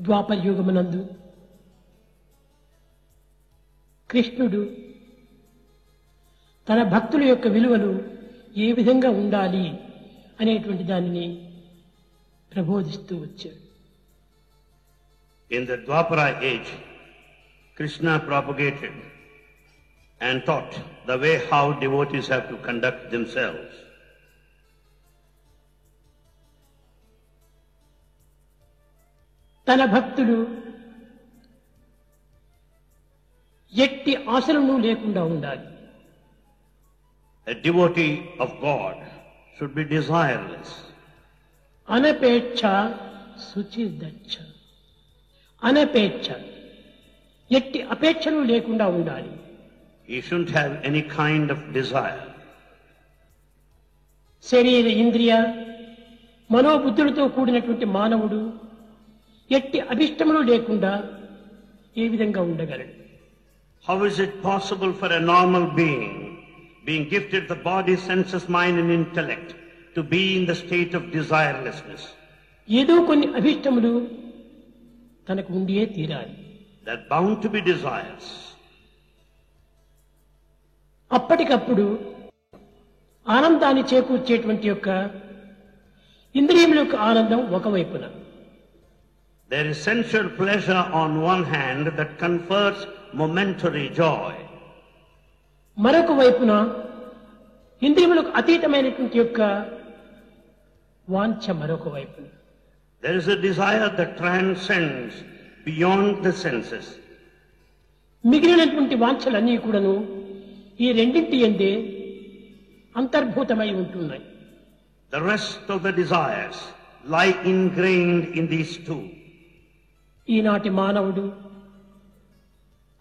ద్వాపర యుగమునందు కృష్ణుడు తన భక్తుల యొక్క విలువలు ఏ విధంగా ఉండాలి అనేటువంటి దానిని ప్రబోధిస్తూ వచ్చాడు. In the Dwapara age, Krishna propagated and taught the way how devotees have to conduct themselves. తన భక్తులు ఎట్టి ఆశలను లేకుండా ఉండాలి. A devotee of God should be desireless. అనపేక్ష శుచిర్దచ్చ. అనపేక్ష ఎట్టి అపేక్షలు లేకుండా ఉండాలి. He shouldn't have any kind of desire. శరీర ఇంద్రియ మనోబుద్ధులతో కూడినటువంటి మానవుడు ఎట్టి అభిష్టములు లేకుండా ఏ విధంగా ఉండగలడు? How is it possible for a normal being gifted the body, senses, mind and intellect, to be in the state of desirelessness? ఏదో కొన్ని అభిష్టములు తనకు ఉండియే తీరాలి. They're bound to be desires. అప్పటికప్పుడు ఆనందాన్ని చేకూర్చేటువంటి యొక్క ఇంద్రియముల యొక్క ఆనందం ఒకవైపున, There is sensual pleasure on one hand that confers momentary joy. మరొక వైపున ఇంద్రియములకు అతీతమైనటువంటి యొక్క వాంఛ మరొక వైపున. There is a desire that transcends beyond the senses. మిగిలినటువంటి వాంఛలన్నీ కూడాను ఈ రెండింటి యందే అంతర్భూతమై ఉంటున్నాయి. The rest of the desires lie ingrained in these two. ఈనాటి మానవుడు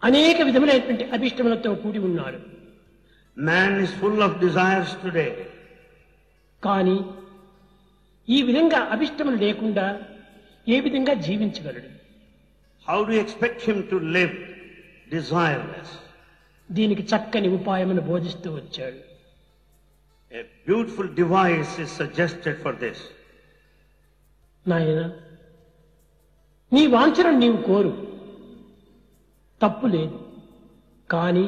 అనేక విధములైనటువంటి అభిష్టములతో కూడి ఉన్నాడు. Man is full of desires today. కానీ ఈ విధంగా అభిష్టములు లేకుండా ఏ విధంగా జీవించగలడు? How do you expect him to live desireless? దీనికి చక్కని ఉపాయమును బోధిస్తూ వచ్చాడు. A beautiful device is suggested for this. నాయన, నీ వాంఛను నీవు కోరు, తప్పు లేదు. కానీ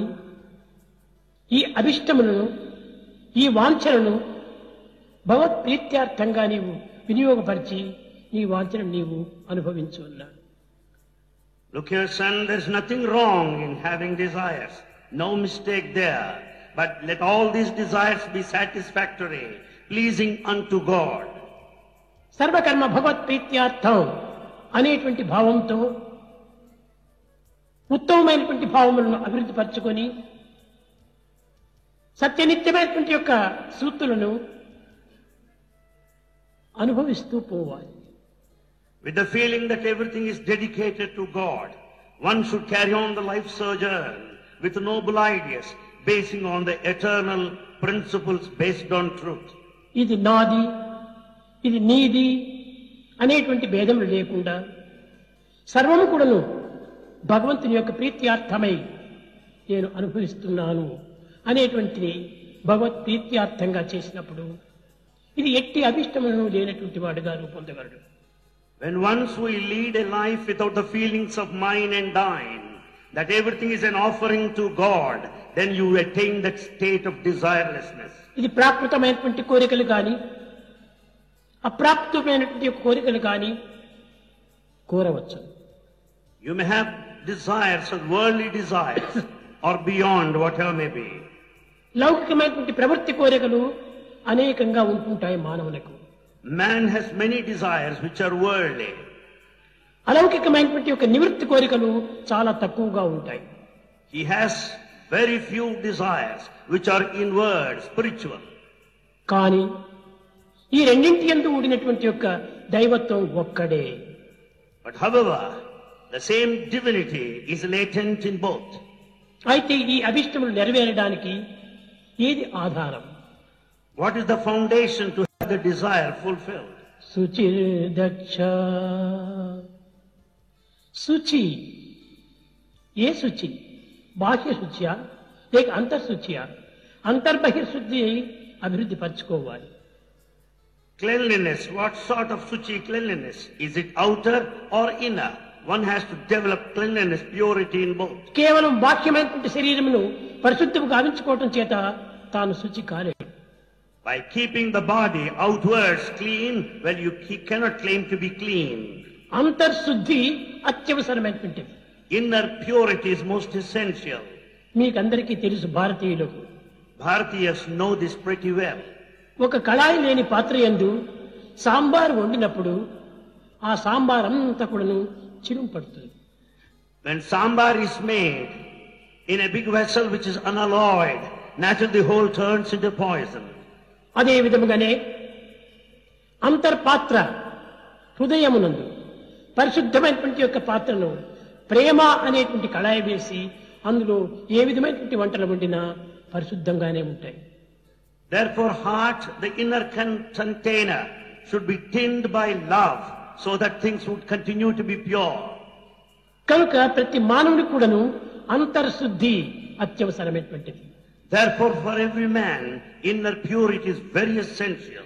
ఈ అభిష్టములను, ఈ వాంఛలను భగవత్ప్రీత్యార్థంగా నీవు వినియోగపరిచి నీ వాంఛను నీవు అనుభవించు అన్నాడు. Look here, son, there's nothing wrong in having desires. No mistake there. But let all these desires be satisfactory, pleasing unto God. సర్వకర్మ భగవత్ప్రీత్యార్థం అనేటువంటి భావంతో ఉత్తమమైనటువంటి భావములను అభివృద్ధి పరచుకొని సత్యనిత్యమైనటువంటి యొక్క సూత్రులను అనుభవిస్తూ పోవాలి. With the feeling that everything is dedicated to God, one should carry on the life sojourn with noble ideas, basing on the eternal principles based on truth. ఇది నాది, ఇది నీది అనేటువంటి భేదములు లేకుండా సర్వము కూడాను భగవంతుని యొక్క ప్రీత్యార్థమై నేను అనుభవిస్తున్నాను అనేటువంటిది భగవత్ ప్రీత్యార్థంగా చేసినప్పుడు ఇది ఎట్టి అభిష్టములను లేనటువంటి వాడుగా రూపొందగలడు. When once we lead a life without the feelings of mine and thine, that everything is an offering to God, then you attain that state of desirelessness. ఇది ప్రాకృతమైనటువంటి కోరికలు కానీ అప్రాప్తమైనటువంటి కోరికలు కానీ కోరవచ్చు. You may have desires or worldly desires or beyond whatever may be. లౌకికమైనటువంటి ప్రవృత్తి కోరికలు అనేకంగా ఉంటుంటాయి మానవులకు. Man has many desires which are worldly. అలౌకికమైనటువంటి యొక్క నివృత్తి కోరికలు చాలా తక్కువగా ఉంటాయి. He has very few desires which are inward, spiritual. కానీ ఈ రెండింటి యందు ఊడినటువంటి యొక్క దైవత్వం ఒక్కడే. But however, the same divinity is latent in both. అయితే ఈ అభిష్టములు నెరవేరడానికి ఏది ఆధారం? What is the foundation to have the desire fulfilled? శుచిర్దక్ష. శుచి ఏ శుచి? బాహ్య శుచియా లేక అంతర్శుచియా? అంతర్బహిర్శుద్ధి అభివృద్ధి పరచుకోవాలి. Cleanliness, what sort of suchi cleanliness? Is it outer or inner? one has to develop cleanliness, purity in both. కేవలం బాహ్యమైనటువంటి శరీరమును పరిశుద్ధము గావించుకోవటం చేత తాను శుచి కాలేడు. By keeping the body outwards clean, well, he cannot claim to be clean. అంతర్శుద్ధి అత్యవసరమైనటువంటిది. Inner purity is most essential. మీకందరికీ తెలుసు, భారతీయులకు Bharatiyas know this pretty well. ఒక కళాయి లేని పాత్ర యందు సాంబార్ వండినప్పుడు ఆ సాంబార్ అంతా కూడాను చిరుము పడుతుంది. When sambar is made in a big vessel which is unalloyed, naturally the whole turns into poison. అదే విధముగానే అంతర్పాత్ర హృదయమునందు పరిశుద్ధమైనటువంటి యొక్క పాత్రను ప్రేమ అనేటువంటి కళాయి వేసి అందులో ఏ విధమైనటువంటి వంటలు వండినా పరిశుద్ధంగానే ఉంటాయి. Therefore heart, the inner container, should be tinned by love so that things would continue to be pure. కనుక ప్రతి మానవుడికి కూడాను అంతర్శుద్ధి అత్యవసరమైనటువంటిది. Therefore for every man, inner purity is very essential.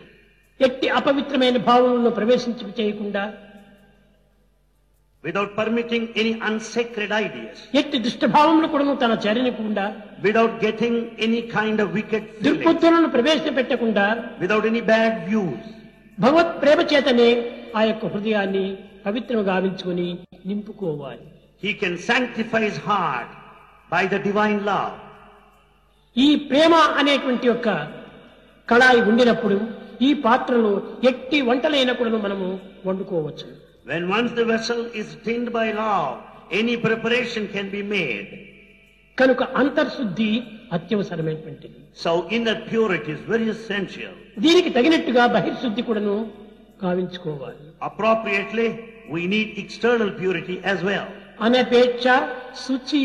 ఎట్టి అపవిత్రమైన భావనలను ప్రవేశించి చేయకుండా, without permitting any unsacred ideas, ఎట్టి దుష్టభావములు కూడాను తన చర్యనికుండా, without getting any kind of wicked feelings, దుర్బుద్ధులను ప్రవేశపెట్టకుండా, without any bad views, భగవత్ ప్రేమ చేతనే ఆ యొక్క హృదయాన్ని పవిత్రంగా గావించుకొని నింపుకోవాలి. he can sanctify his heart by the divine love. ఈ ప్రేమ అనేటువంటి యొక్క కళాయి ఉండినప్పుడు ఈ పాత్రలో ఎట్టి వంటలైనా కూడా మనము వండుకోవచ్చు. When once the vessel is tinned by love, any preparation can be made. కనుక అంతర్శుద్ధి అత్యవసరమైనటువంటిది. So inner purity is very essential. దీనికి తగినట్టుగా బహిర్శుద్ధి కూడాను గావించుకోవాలి. Appropriately, we need external purity as well. అనపేక్ష శుచి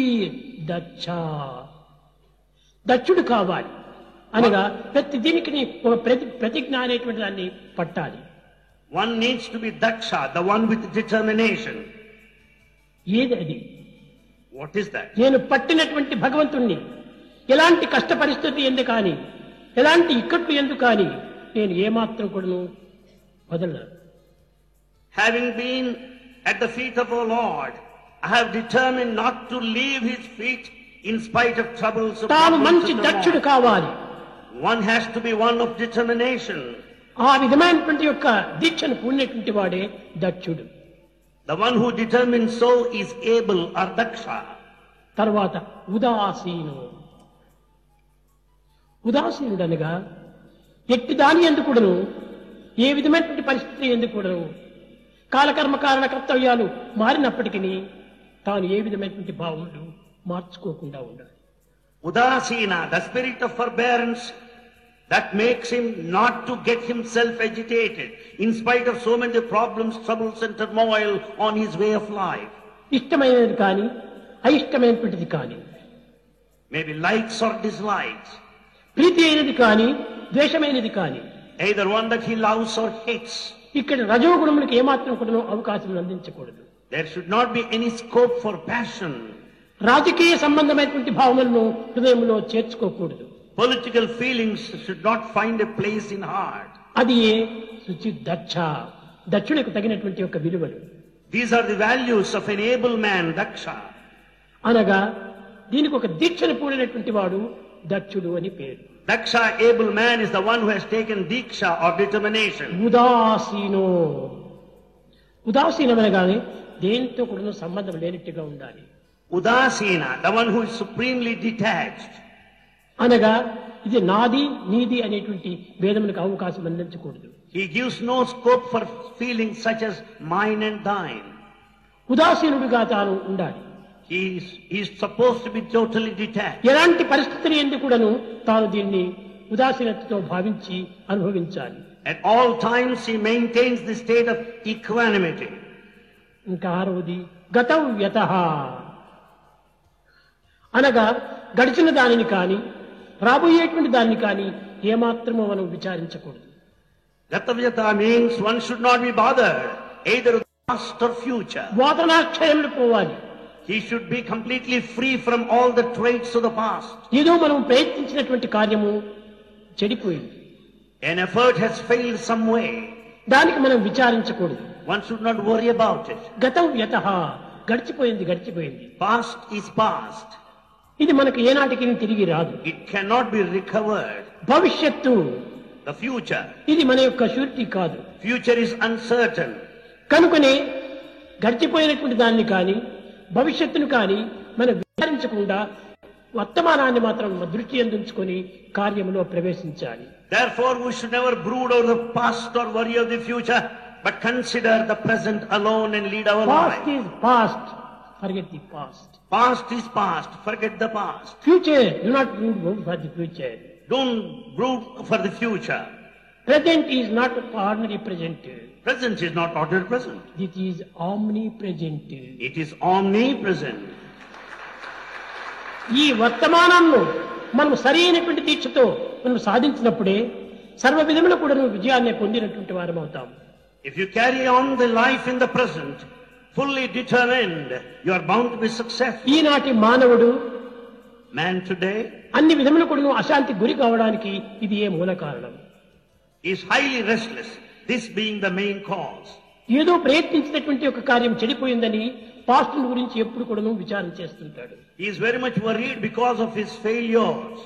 దచ్చ, దక్షుడు కావాలి అనగా ప్రతి దీనికి ఒక ప్రతిజ్ఞ అనేటువంటి దాన్ని పట్టాలి. One needs to be daksha, the one with determination. ఏది అది? What is that? నేను పట్టినటువంటి భగవంతుణ్ణి ఎలాంటి కష్ట పరిస్థితి ఎందు కానీ, ఎలాంటి ఇక్కట్లు ఎందు కానీ నేను ఏమాత్రం కూడాను వదలను. Having been at the feet of our Lord, I have determined not to leave his feet in spite of troubles. తాను మంచి దక్షుడు కావాలి. One has to be one of determination. ఆ విధమైనటువంటి యొక్క దీక్షను పూర్ణటువంటి వాడే దక్షుడు. The one who determines so is able or daksha. తర్వాత ఉదాసీను. ఉదాసీనుడు అనగా ఎట్టి దాని ఎందుకు కూడాను, ఏ విధమైనటువంటి పరిస్థితి ఎందుకు కూడాను, కాలకర్మ కారణ కర్తవ్యాలు మారినప్పటికీ తాను ఏ విధమైనటువంటి భావములు మార్చుకోకుండా ఉండాలి. Udasina, the spirit of forbearance that makes him not to get himself agitated in spite of so many problems, troubles and turmoil on his way of life. ఇష్టమైనది కానీ అయిష్టమైనటువంటిది కానీ, maybe likes or dislikes, ప్రీతి అయినది కానీ ద్వేషమైనది కానీ, either one that he loves or hates. ఇక్కడ రజోగుణములకు ఏమాత్రం కూడా అవకాశం అందించకూడదు. There should not be any scope for passion. రాజకీయ సంబంధమైనటువంటి భావనలను హృదయంలో చేర్చుకోకూడదు. Political feelings should not find a place in heart. అది శుచి దక్ష, దక్షునికి తగినటువంటి యొక్క విలువలు. These are the values of an able man, daksha. అనగా దీనికి ఒక దీక్షను పూడినటువంటి వాడు దక్షుడు అని పేరు. Daksha, able man, is the one who has taken diksha or determination. ఉదాసీనో, ఉదాసీనమనగానే దేంతో కూడా సంబంధం లేనట్టుగా ఉండాలి. Udasina, the one who is supremely detached. అనగా ఇది నాది నీది అనేటువంటి భేదములకు అవకాశం అందించకూడదు. He gives no scope for feelings such as mine and thine. ఉదాసీనుడిగా తాను ఉండాలి. He is supposed to be totally detached. ఎలాంటి పరిస్థితిని ఎందుకు కూడాను తాను దీన్ని ఉదాసీనతతో భావించి అనుభవించాలి. At all times he maintains the state of equanimity. ఇంకా ఆరవది గతం యతః, అనగా గడిచిన దానిని కానీ రాబోయేటువంటి దాన్ని కానీ ఏమాత్రమో మనం విచారించకూడదు. Gatavyata means one should not be bothered either with the past or future. వాదనాక్షయములు పోవాలి. He should be completely free from all the traits of the past. ఏదో మనం ప్రయత్నించినటువంటి కార్యము చెడిపోయింది. An effort has failed some way. దానికి మనం విచారించకూడదు. One should not worry about it. గతం యతః, గడిచిపోయింది. Past is past. ఇది మనకు ఏనాటికి తిరిగి రాదు. It cannot be recovered. భవిష్యత్తు, The future. ఇది మన యొక్క షూరిటీ కాదు. Future is uncertain. కనుకనే గడిచిపోయినటువంటి దాన్ని కానీ భవిష్యత్తును కానీ మనం విచారించకుండా వర్తమానాన్ని మాత్రం దృష్టి అందించుకొని కార్యములో ప్రవేశించాలి. Therefore, we should never brood over the past or worry of the future, but consider the present alone and lead our Past life. is past, forget the past. Past is past, forget the past. Future, do not brood for the future. Don't brood for the future. Present is not ordinary present. Present is not ordinary present. It is omnipresent. It is omnipresent. ఈ వర్తమానంలో మనం సరైనటువంటి దీక్షతో మనం సాధించినప్పుడే సర్వ విధముల కూడా విజయాన్ని పొందినటువంటి వారం అవుతాం. If you carry on the life in the present, fully determined, you are bound to be successful. ఈనాటి మానవుడు Man today అన్ని విధముల కూడా అశాంతి గురి కావడానికి ఇది ఏ మూల కారణం. is highly restless, this being the main cause. ఏదో ప్రయత్నించినటువంటి ఒక కార్యం చెడిపోయిందని పాస్ట్ గురించి ఎప్పుడు కూడా విచారణ చేస్తుంటాడు. He is very much worried because of his failures.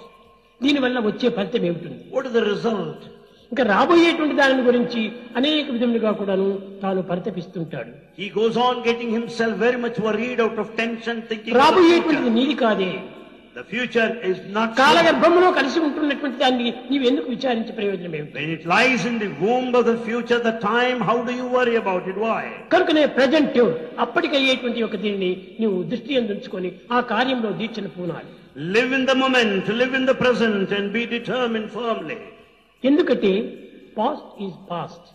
దీనివల్ల వచ్చే ఫలితం ఏమిటి? What is the result? ఇంకా రాబోయేటువంటి దాని గురించి అనేక విధములుగా కూడాను తాను పరితపిస్తుంటాడు. He goes on getting himself very much worried out of tension, thinking of the రాబోయేటువంటిది future. నీది కాదే. The future is not sure. కాలగర్భంలో కలిసి ఉంటున్నటువంటి దాన్ని నీవు ఎందుకు విచారించే ప్రయోజనం ఏమిటి? When it lies in the womb of the future, the time, how do you worry about it? Why? కనుకనే ప్రజెంట్ అప్పటికయ్యేటువంటి ఒక దీన్ని నువ్వు దృష్టి అందించుకొని ఆ కార్యంలో దీక్షను పూనాలి. Live in the moment, live in the present and be determined firmly. ఎందుకంటే past is past.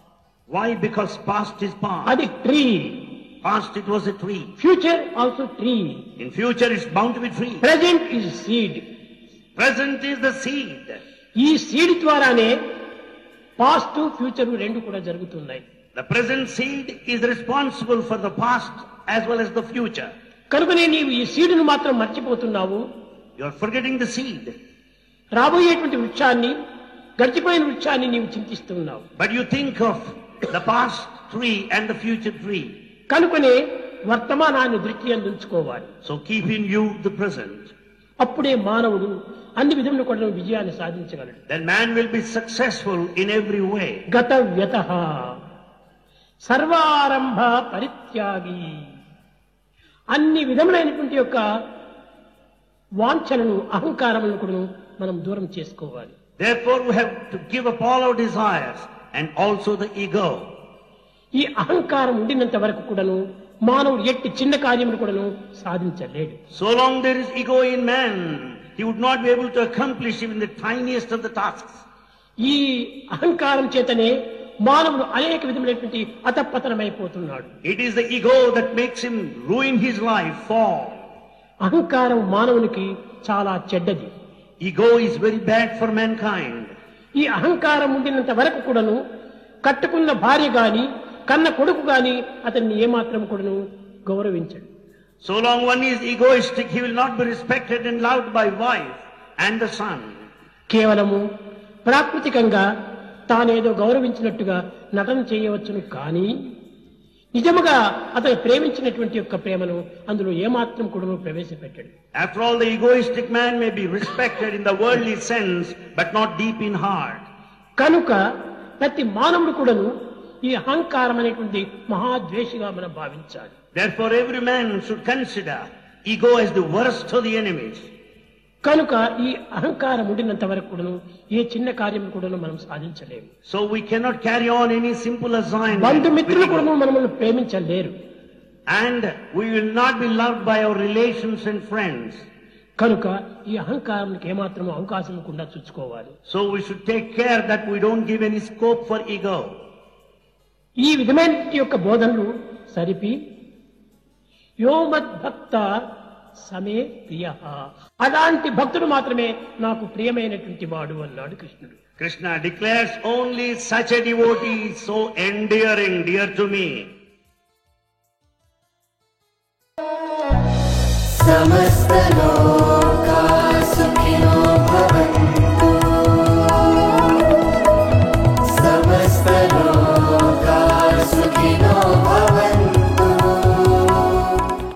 Why? Because past is past. అది tree. Past it was a tree. Future also tree. In future it's bound to be tree. Present is seed. Present is the seed. ఈ seed ద్వారానే past future రెండు కూడా జరుగుతున్నాయి. The present seed is responsible for the past as well as the future. కనుకనే నీవు ఈ సీడును మాత్రం మర్చిపోతున్నావు. You are forgetting the seed. రాబోయేటువంటి వృక్షాన్ని, గడిచిపోయిన వృక్షాన్ని నీవు చింతిస్తున్నావు. But you think of the past tree and the future tree. కనుకనే వర్తమానాన్ని దృష్టి అందించుకోవాలి. So keep in view the present. అప్పుడే మానవుడు అన్ని విధములు కూడా విజయాన్ని సాధించగలడు. Then man will be successful in every way. గత వ్యతః సర్వారంభ పరిత్యాగి. అన్ని విధములైనటువంటి యొక్క వాంఛలను, అహంకారములను కూడా మనం దూరం చేసుకోవాలి. Therefore we have to give up all our desires and also the ego. ఈ అహంకారం ఉండినంత వరకు కూడాను మానవుడు ఎట్టి చిన్న కార్యములు కూడాను సాధించలేడు. So long there is ego in man, he would not be able to accomplish even the tiniest of the tasks. ఈ అహంకారం చేతనే మానవుడు అనేక విధములైనటువంటి అతపతనమైపోతున్నాడు. It is the ego that makes him ruin his life, fall. అహంకారం మానవునికి చాలా చెడ్డది. Ego is very bad for mankind. ఈ అహంకారం ఉండినంత వరకు కూడాను కట్టుకున్న భార్య గాని కన్న కొడుకు గాని అతన్ని ఏమాత్రం కూడాను గౌరవించడు. So long one is egoistic, he will not be respected and loved by wife and the son. కేవలము ప్రాకృతికంగా తానేదో గౌరవించినట్టుగా నటన చేయవచ్చును, కానీ నిజముగా అతను ప్రేమించినటువంటి యొక్క ప్రేమను అందులో ఏమాత్రం కూడా ప్రవేశపెట్టాడు. After all, the egoistic man may be respected in the worldly sense, but not deep in heart. కనుక ప్రతి మానవుడు కూడాను ఈ అహంకారం అనేటువంటి మహాద్వేషిగా మనం భావించాలి. Therefore, every man should consider ego as the worst of the enemies. కనుక ఈ అహంకారం ఉండినంత వరకు కూడాను ఏ చిన్న కార్యం కూడాను మనం సాధించలేము. So we cannot carry on any simple assignment. బంధుమిత్రులు with కూడా ego. మనల్ని ప్రేమించలేరు. And we will not be loved by our relations and friends. కనుక ఈ అహంకారానికి ఏమాత్రం అవకాశం కూడా చూసుకోవాలి. So we should take care that we don't give any scope for ego. ఈ విధమైన యొక్క బోధనలు సరిపి యోమద్భక్త సమే ప్రియ, అలాంటి భక్తుడు మాత్రమే నాకు ప్రియమైనటువంటి వాడు అన్నాడు కృష్ణుడు. Krishna declares only such a devotee is so endearing, dear to me. समस्त